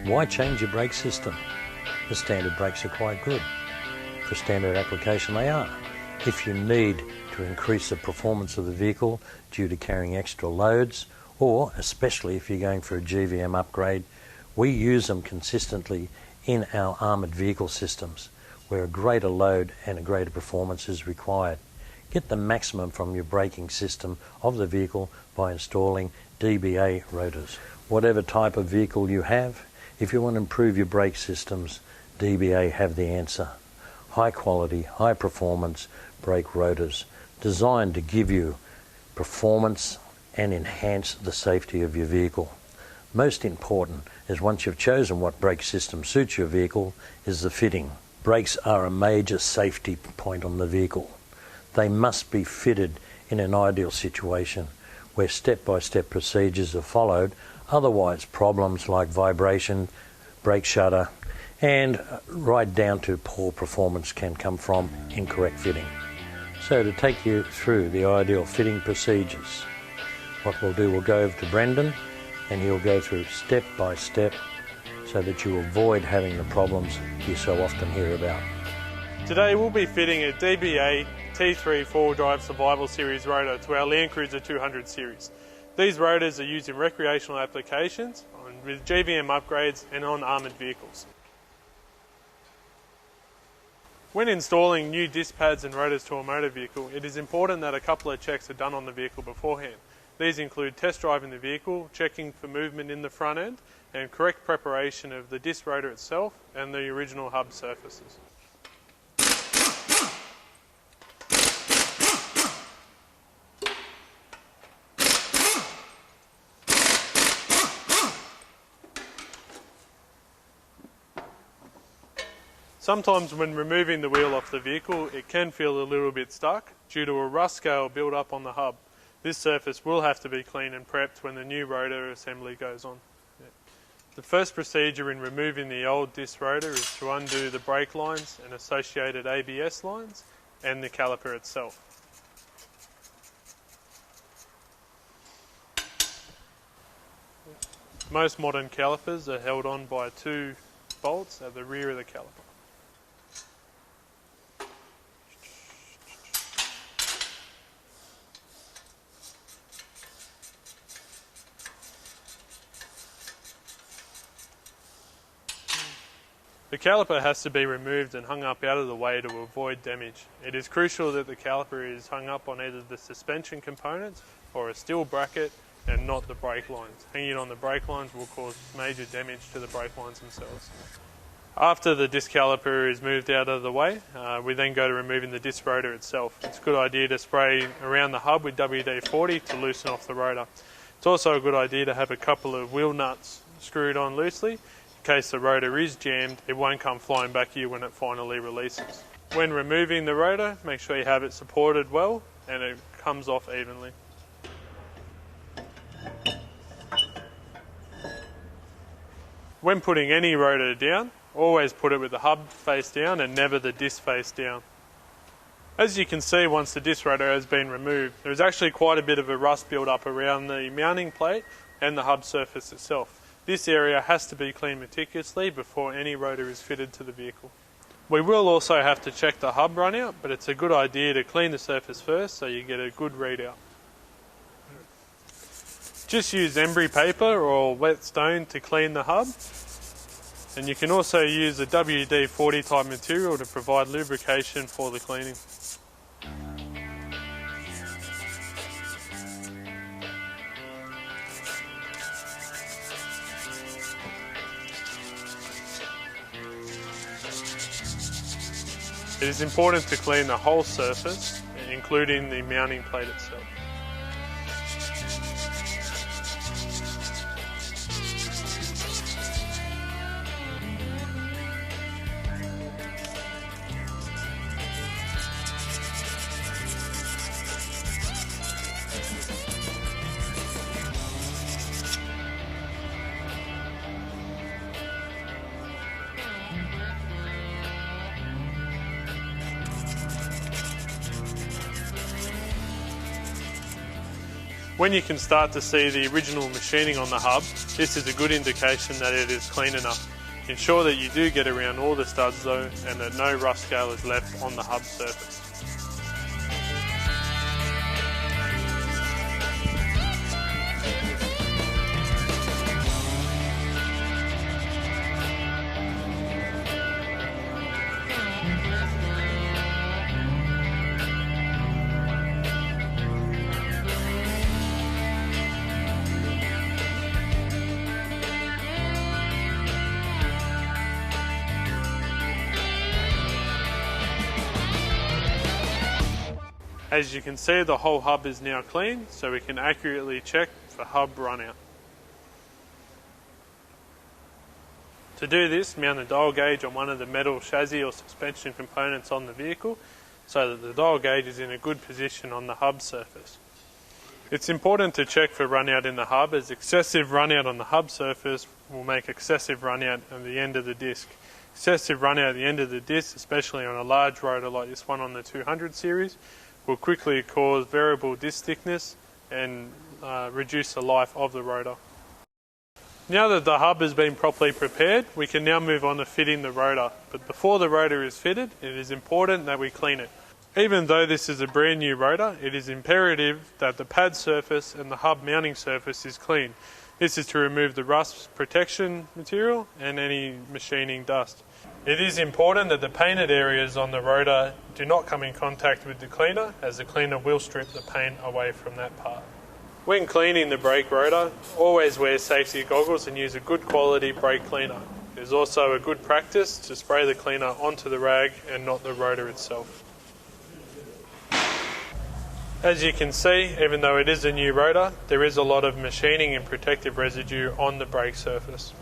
Why change your brake system? The standard brakes are quite good. For standard application they are. If you need to increase the performance of the vehicle due to carrying extra loads, or especially if you're going for a GVM upgrade, we use them consistently in our armoured vehicle systems, where a greater load and a greater performance is required. Get the maximum from your braking system of the vehicle by installing DBA rotors. Whatever type of vehicle you have, if you want to improve your brake systems, DBA have the answer. High quality, high performance brake rotors designed to give you performance and enhance the safety of your vehicle. Most important is, once you've chosen what brake system suits your vehicle, is the fitting. Brakes are a major safety point on the vehicle. They must be fitted in an ideal situation where step-by-step procedures are followed, otherwise problems like vibration, brake shudder, and right down to poor performance can come from incorrect fitting. So to take you through the ideal fitting procedures, what we'll do, we'll go over to Brendan and he'll go through step by step so that you avoid having the problems you so often hear about. Today we'll be fitting a DBA T3 4-wheel drive survival series rotor to our Land Cruiser 200 series. These rotors are used in recreational applications, with GVM upgrades and on armoured vehicles. When installing new disc pads and rotors to a motor vehicle, it is important that a couple of checks are done on the vehicle beforehand. These include test driving the vehicle, checking for movement in the front end, and correct preparation of the disc rotor itself and the original hub surfaces. Sometimes when removing the wheel off the vehicle, it can feel a little bit stuck due to a rust scale build up on the hub. This surface will have to be cleaned and prepped when the new rotor assembly goes on. The first procedure in removing the old disc rotor is to undo the brake lines and associated ABS lines and the caliper itself. Most modern calipers are held on by 2 bolts at the rear of the caliper. The caliper has to be removed and hung up out of the way to avoid damage. It is crucial that the caliper is hung up on either the suspension components or a steel bracket and not the brake lines. Hanging it on the brake lines will cause major damage to the brake lines themselves. After the disc caliper is moved out of the way, we then go to removing the disc rotor itself. It's a good idea to spray around the hub with WD-40 to loosen off the rotor. It's also a good idea to have a couple of wheel nuts screwed on loosely. In case the rotor is jammed, it won't come flying back to you when it finally releases. When removing the rotor, make sure you have it supported well and it comes off evenly. When putting any rotor down, always put it with the hub face down and never the disc face down. As you can see, once the disc rotor has been removed, there is actually quite a bit of a rust build up around the mounting plate and the hub surface itself. This area has to be cleaned meticulously before any rotor is fitted to the vehicle. We will also have to check the hub run out, but it's a good idea to clean the surface first so you get a good readout. Just use embry paper or wet stone to clean the hub, and you can also use a WD-40 type material to provide lubrication for the cleaning. It is important to clean the whole surface, including the mounting plate itself. When you can start to see the original machining on the hub, this is a good indication that it is clean enough. Ensure that you do get around all the studs though, and that no rough scale is left on the hub surface. As you can see, the whole hub is now clean, so we can accurately check for hub runout. To do this, mount a dial gauge on one of the metal chassis or suspension components on the vehicle so that the dial gauge is in a good position on the hub surface. It's important to check for runout in the hub, as excessive runout on the hub surface will make excessive runout at the end of the disc. Excessive runout at the end of the disc, especially on a large rotor like this one on the 200 series, will quickly cause variable disc thickness and reduce the life of the rotor. Now that the hub has been properly prepared, we can now move on to fitting the rotor. But before the rotor is fitted, it is important that we clean it. Even though this is a brand new rotor, it is imperative that the pad surface and the hub mounting surface is clean. This is to remove the rust protection material and any machining dust. It is important that the painted areas on the rotor do not come in contact with the cleaner, as the cleaner will strip the paint away from that part. When cleaning the brake rotor, always wear safety goggles and use a good quality brake cleaner. It is also a good practice to spray the cleaner onto the rag and not the rotor itself. As you can see, even though it is a new rotor, there is a lot of machining and protective residue on the brake surface.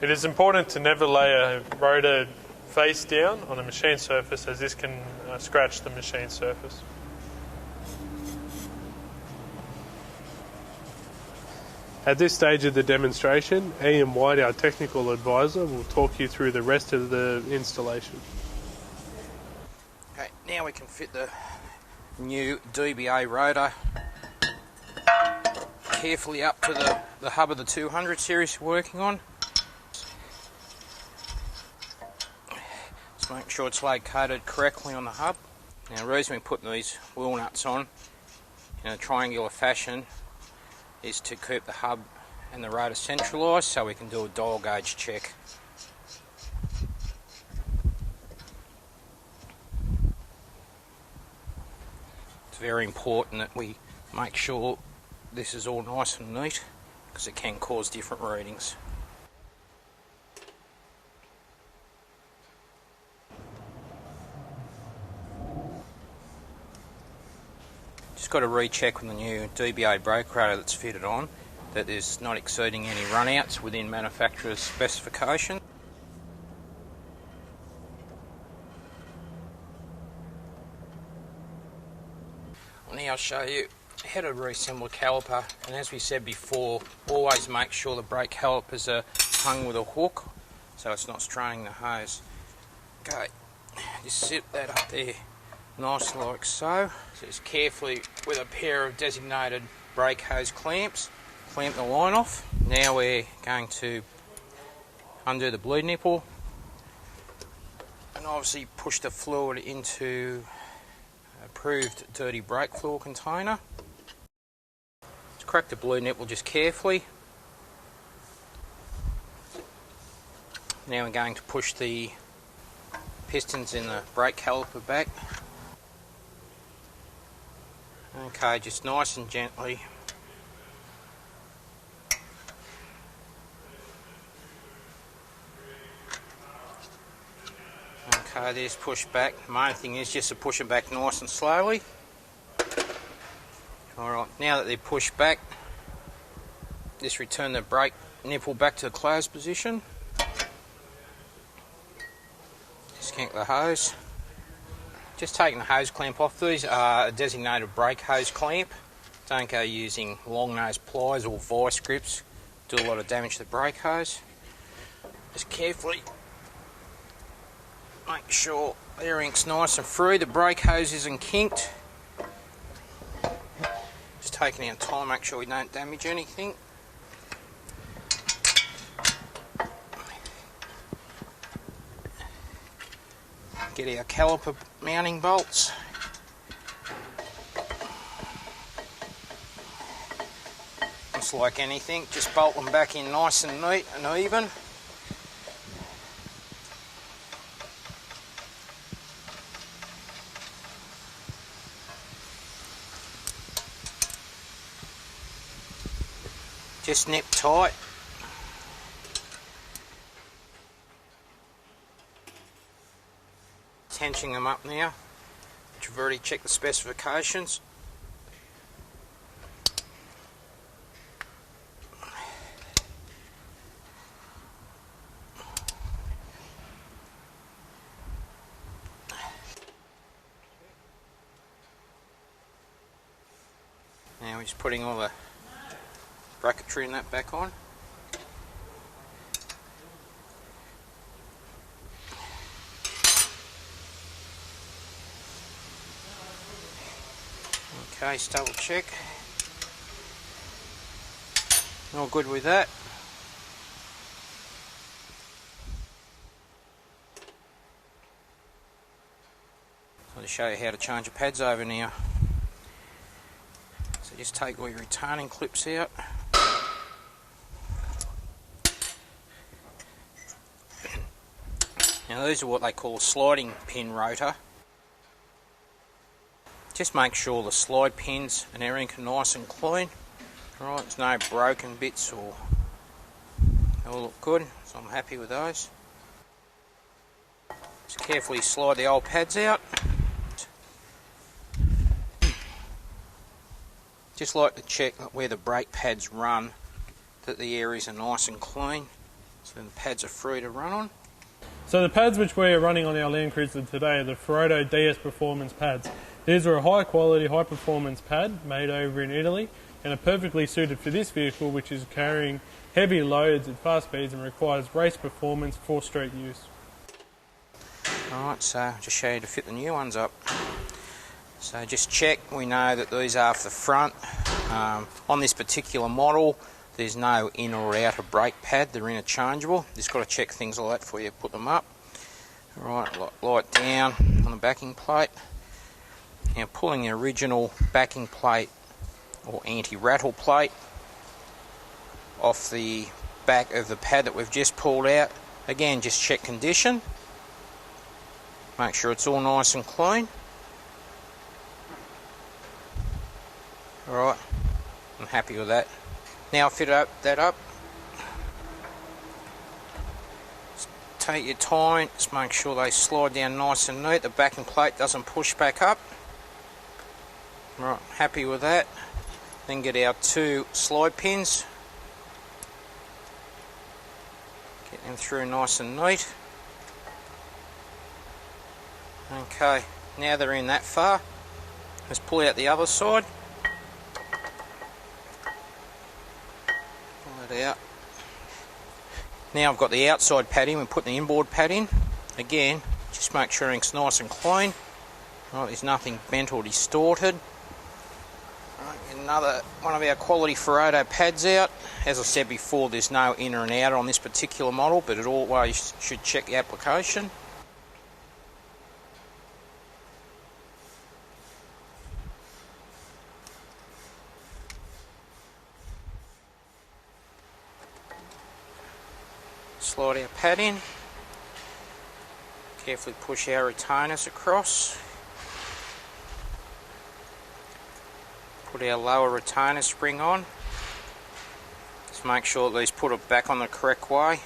It is important to never lay a rotor face down on a machine surface, as this can scratch the machine surface. At this stage of the demonstration, Ian White, our technical advisor, will talk you through the rest of the installation. Okay, now we can fit the new DBA rotor carefully up to the hub of the 200 series we're working on. Just make sure it's located correctly on the hub. Now the reason we're putting these wheel nuts on in a triangular fashion is to keep the hub and the rotor centralised so we can do a dial gauge check. It's very important that we make sure this is all nice and neat, because it can cause different readings. Just got to recheck on the new DBA brake rotor that's fitted on that there's not exceeding any runouts within manufacturer's specification. Now I'll show you how to reassemble a caliper, and as we said before, always make sure the brake calipers are hung with a hook so it's not straining the hose. Okay, just sit that up there nice like so. Just carefully with a pair of designated brake hose clamps, clamp the line off. Now we're going to undo the bleed nipple and obviously push the fluid into approved dirty brake fluid container. Just crack the bleed nipple just carefully. Now we're going to push the pistons in the brake caliper back. Okay, just nice and gently. Okay, there's push back. The main thing is just to push them back nice and slowly. Alright, now that they're pushed back, just return the brake nipple back to the closed position. Just yank the hose. Just taking the hose clamp off. These are a designated brake hose clamp. Don't go using long nose pliers or vice grips. Do a lot of damage to the brake hose. Just carefully make sure the air-ink's nice and free, the brake hose isn't kinked. Just taking our time, make sure we don't damage anything. Get our caliper mounting bolts. Just like anything, just bolt them back in nice and neat and even. Just nip tight. Tensioning them up now, which we've already checked the specifications. Now we're just putting all the bracketry and that back on. Okay, just double check. All good with that. I'll just show you how to change the pads over now. So just take all your retaining clips out. Now these are what they call a sliding pin rotor. Just make sure the slide pins and everything are nice and clean. Alright, there's no broken bits or they all look good, so I'm happy with those. Just carefully slide the old pads out. Just like to check where the brake pads run, that the areas are nice and clean, so the pads are free to run on. So the pads which we are running on our Land Cruiser today are the Ferodo DS Performance pads. These are a high quality, high performance pad made over in Italy and are perfectly suited for this vehicle, which is carrying heavy loads at fast speeds and requires race performance for street use. Alright, so I'll just show you to fit the new ones up. So just check, we know that these are for the front. On this particular model there's no inner or outer brake pad, they're interchangeable. Just got to check things like that before you put them up. Alright, light down on the backing plate. Now pulling the original backing plate or anti-rattle plate off the back of the pad that we've just pulled out. Again, just check condition. Make sure it's all nice and clean. Alright, I'm happy with that. Now fit that up. Just take your time, just make sure they slide down nice and neat. The backing plate doesn't push back up. Right, happy with that. Then get our two slide pins. Get them through nice and neat. Okay, now they're in that far. Let's pull out the other side. Pull it out. Now I've got the outside pad in, we put the inboard pad in. Again, just make sure it's nice and clean. Right, there's nothing bent or distorted. Another one of our quality Ferodo pads out. As I said before, there's no inner and outer on this particular model, but it always should check the application. Slide our pad in. Carefully push our retainers across. Put our lower retainer spring on. Just make sure that these put it back on the correct way.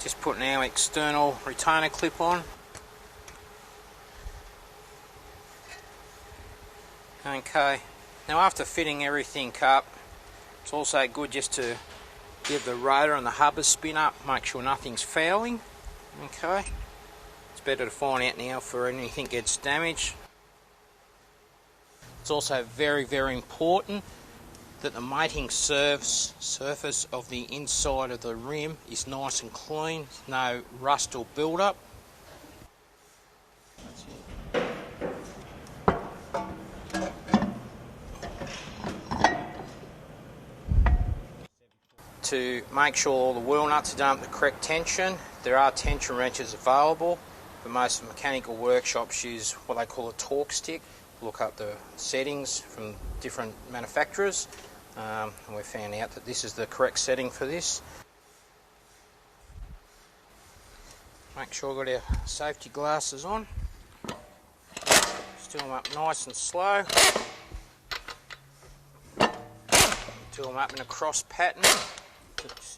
Just putting our external retainer clip on. Okay, now after fitting everything up, it's also good just to give the rotor and the hub a spin up, make sure nothing's fouling. Okay, it's better to find out now before anything gets damaged. It's also very, very important that the mating surface of the inside of the rim is nice and clean, no rust or build up. To make sure all the wheel nuts are done at the correct tension, there are tension wrenches available, but most mechanical workshops use what they call a torque stick. Look up the settings from different manufacturers, and we found out that this is the correct setting for this. Make sure we've got our safety glasses on. Still them up nice and slow. Still them up in a cross pattern. Oops.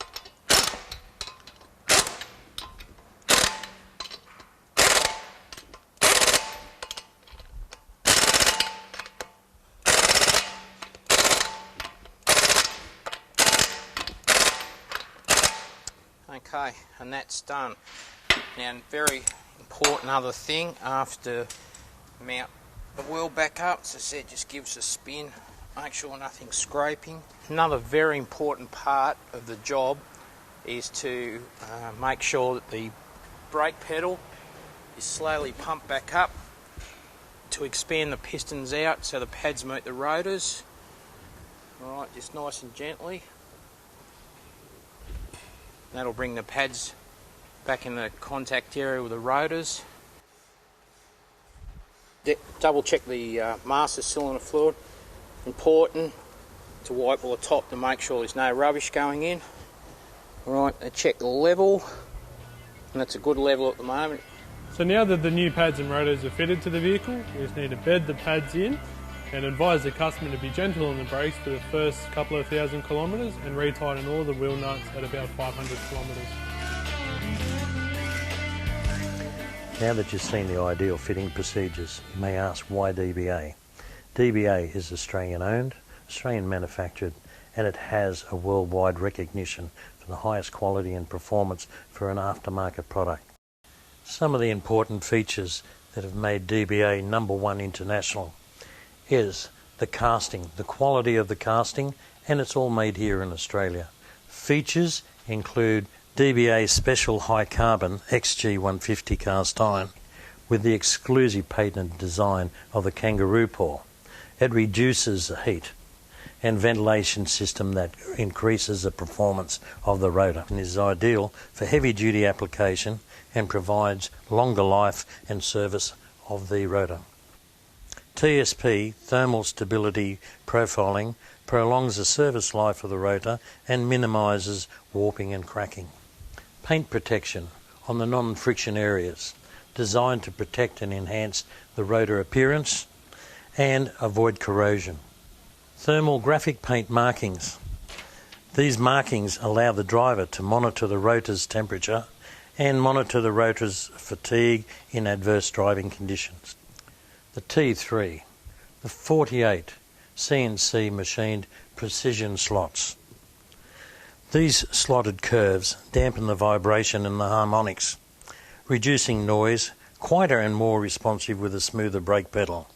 Okay, and that's done. Now, very important other thing, after mount the wheel back up, as I said, just gives a spin, make sure nothing's scraping. Another very important part of the job is to make sure that the brake pedal is slowly pumped back up to expand the pistons out so the pads meet the rotors. Alright, just nice and gently. That'll bring the pads back in the contact area with the rotors. Double check the master cylinder fluid. Important to wipe all the top to make sure there's no rubbish going in. Alright, check the level, and that's a good level at the moment. So now that the new pads and rotors are fitted to the vehicle, we just need to bed the pads in and advise the customer to be gentle on the brakes for the first couple of thousand kilometres and retighten all the wheel nuts at about 500 kilometres. Now that you've seen the ideal fitting procedures, you may ask why DBA. DBA is Australian owned, Australian manufactured, and it has a worldwide recognition for the highest quality and performance for an aftermarket product. Some of the important features that have made DBA #1 international is the casting, the quality of the casting, and it's all made here in Australia. Features include DBA special high carbon XG150 cast iron with the exclusive patented design of the kangaroo paw. It reduces the heat, and ventilation system that increases the performance of the rotor and is ideal for heavy duty application and provides longer life and service of the rotor. TSP, thermal stability profiling, prolongs the service life of the rotor and minimises warping and cracking. Paint protection on the non-friction areas, designed to protect and enhance the rotor appearance and avoid corrosion. Thermal graphic paint markings. These markings allow the driver to monitor the rotor's temperature and monitor the rotor's fatigue in adverse driving conditions. The T3, the 48 CNC machined precision slots. These slotted curves dampen the vibration and the harmonics, reducing noise, quieter and more responsive with a smoother brake pedal.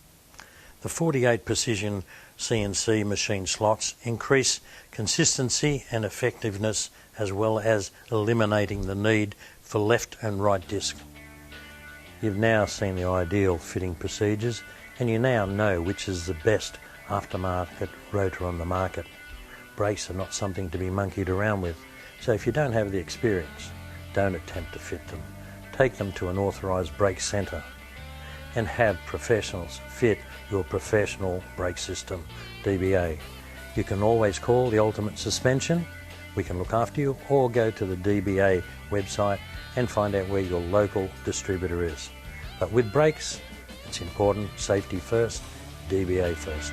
The 48 precision CNC machine slots increase consistency and effectiveness, as well as eliminating the need for left and right disc. You've now seen the ideal fitting procedures, and you now know which is the best aftermarket rotor on the market. Brakes are not something to be monkeyed around with, so if you don't have the experience, don't attempt to fit them. Take them to an authorised brake centre and have professionals fit your professional brake system, DBA. You can always call the Ultimate Suspension, we can look after you, or go to the DBA website and find out where your local distributor is. But with brakes, it's important, safety first, DBA first.